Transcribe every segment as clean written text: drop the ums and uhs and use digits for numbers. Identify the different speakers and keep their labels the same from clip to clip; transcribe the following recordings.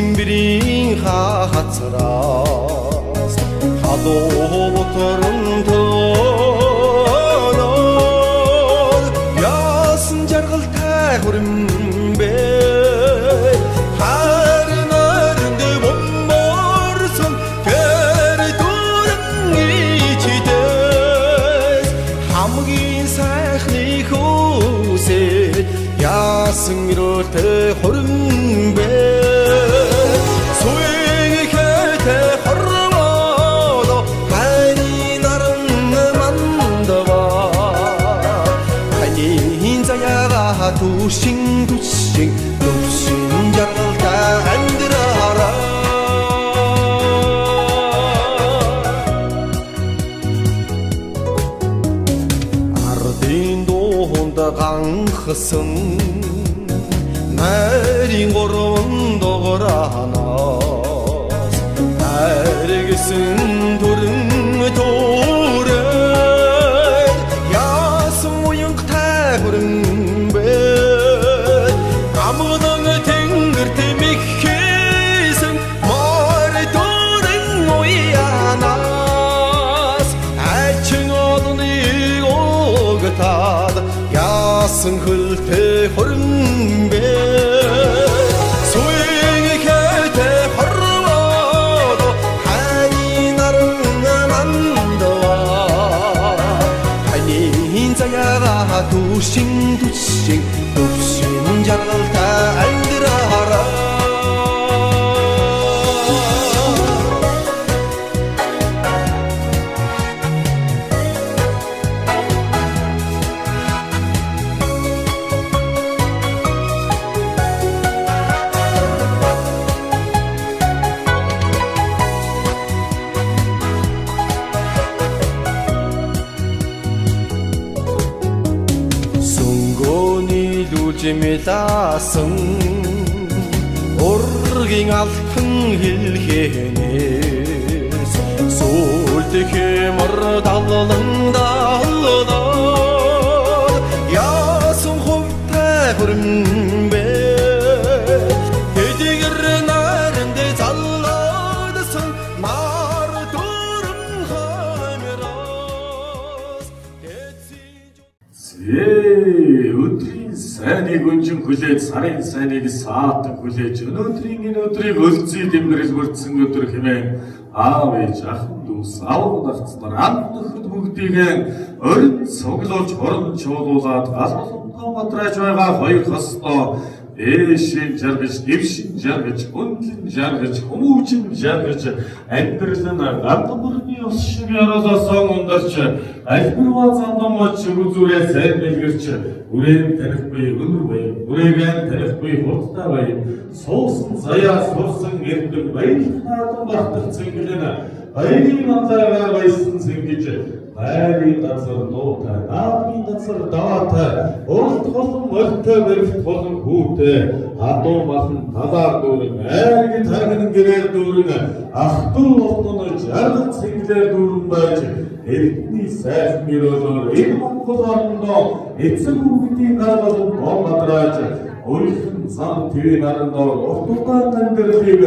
Speaker 1: Симбирийн хацраас халуу торнтоноор яасан жаргалтай хөрмбэ харинарнд бомборсон тэр дуран ичдэс хамгийн сайхны хүсэл яасан өрөөлтэй хөрмбэ 두싱 높신 잘다 안들어라 아르딘도 혼다 강흐승 날이 고른도 거라나 알겠은 도른 도래 야스 모형 타고른 야승 흘때 허름배 소행이 곁에 허름어도 하니 나를 만다와 하니 인자야가 두싱 높신 자를 다 알더라 Мэласан ургийн алтан хэлхэнээс сүлдэх мөр даллан даллаа яасан хувтай хөрмбэ тэдгэр наранд залладсан мар дөрөн хамраас Сайныг өнжин хүлээж, сарын сайныг саатан хүлээж, өнөөдрийн энэ өдрийг өлзий дэмнэрэл бүрдсэн өдөр хэмээн аав ээж, ахын дүүс, авраг нагцнаар анд нөхөд бүгдийг орин цуглуулж, хорон чуулуулаад галбалтай матраж байгаа хоёр хостоо ээшин жаргаж, дэвшин жаргаж, өндлөн жаргаж, хүмүүжин жаргаж, амьдралын гардамөрний ус шиг яраласан ундарч, альбирва зандамж үзүүрээ сайн бэлгэрч, үрээн танихгүй өнөр бай, үрээгэн танихгүй хурдтай бай, суусан заяа сурсан эрдэм баялах наадам бартах цэнгэлэн, баярын анзааргаар баясан цэнгэж, хайрын газар нуутай, наадмын газар даваатай, урт болон морьтой барилт болон хүүтэй, хадуу малан талаар дүүрэн, айргийн тархин гэрээр дүүрэн, ах дүү болтоно жаргал цэнгэлээр дүүрэн байж, эрдний сайхан мөрөөлөөр энэ Монгол орндоо эцэг хүүхдийн гаргалд бомбадрааж өөрийнх нь зам твээ нарандор урт удаан амьдралыг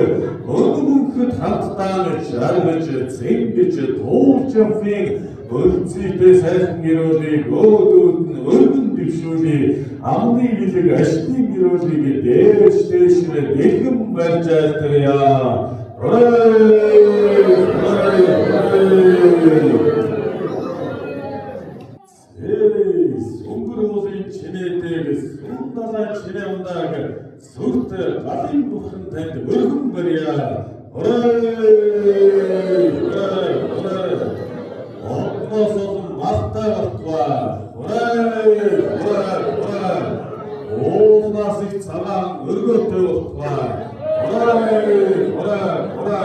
Speaker 1: өнгөнөхөд хамтдаа жаргаж цэнгэж туулж явахын өлзийтэй сайхан мөрөөлийг өөдөөд нь өргөн дэвшүүлээ амны билэг ашны мөрөөлийг дээш дээшрээ дэлгэн барьж айлтгая. Сүрт галын бүхэн танд өргөн барья. Отноос малтай бартва. Оонаас их цагаан өргөтэй бартва.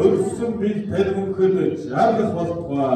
Speaker 1: Өрсөн бил тархинхэд жаргах бартва.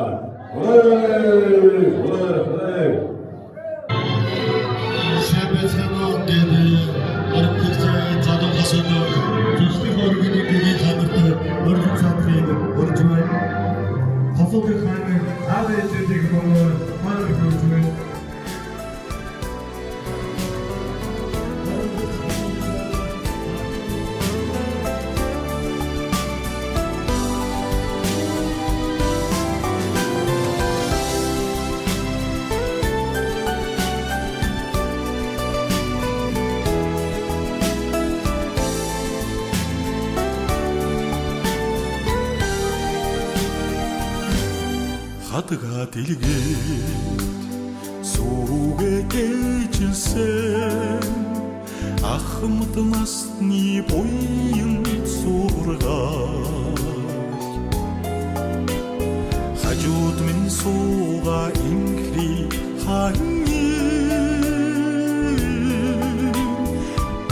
Speaker 2: хадга дэлгээд сүүгээ гээжсэн ахмад насны буян сургаал хажууд минь сууга инхри ханье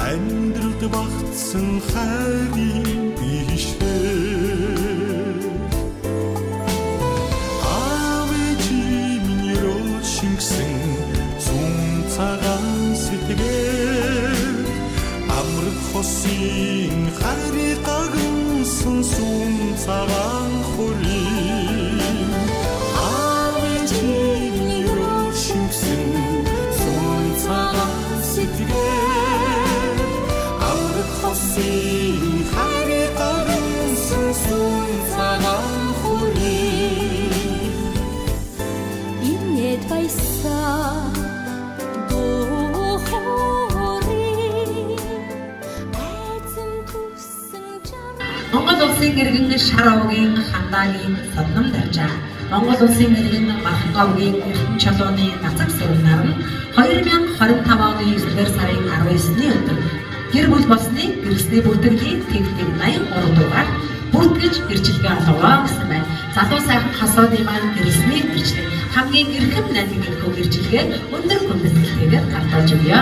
Speaker 2: амьдралд багтсан хайрын бишээ хосын харигагнсан сүм цагаан хөрийн авижийн рушимсэн сүм цагаан сэтгэл амрах хосын харигагнсан сүм цагаан хөрийн
Speaker 3: инээд байсан
Speaker 4: Монгол улсын иргэн Шараугийн хандаагийн содном даржаа. Монгол улсын иргэн Махговгийн эрдэнэ чулууны нацаг сурнаар нь 2025 оны 9 сарын 19-ний өдөр гэр бүл болсны гэрэлсний бүртгэлийн тэгтэг 83 дугаар бүртгэж гэрчлэгээ олгоо гэсэн байна. Залуу сайхан хосооны маань гэрэлсний гэрчлэг хамгийн эрхэм найдваргүй гэрчлэгээ өндөр хүндэтгэлтэйгээр гартааж өгье.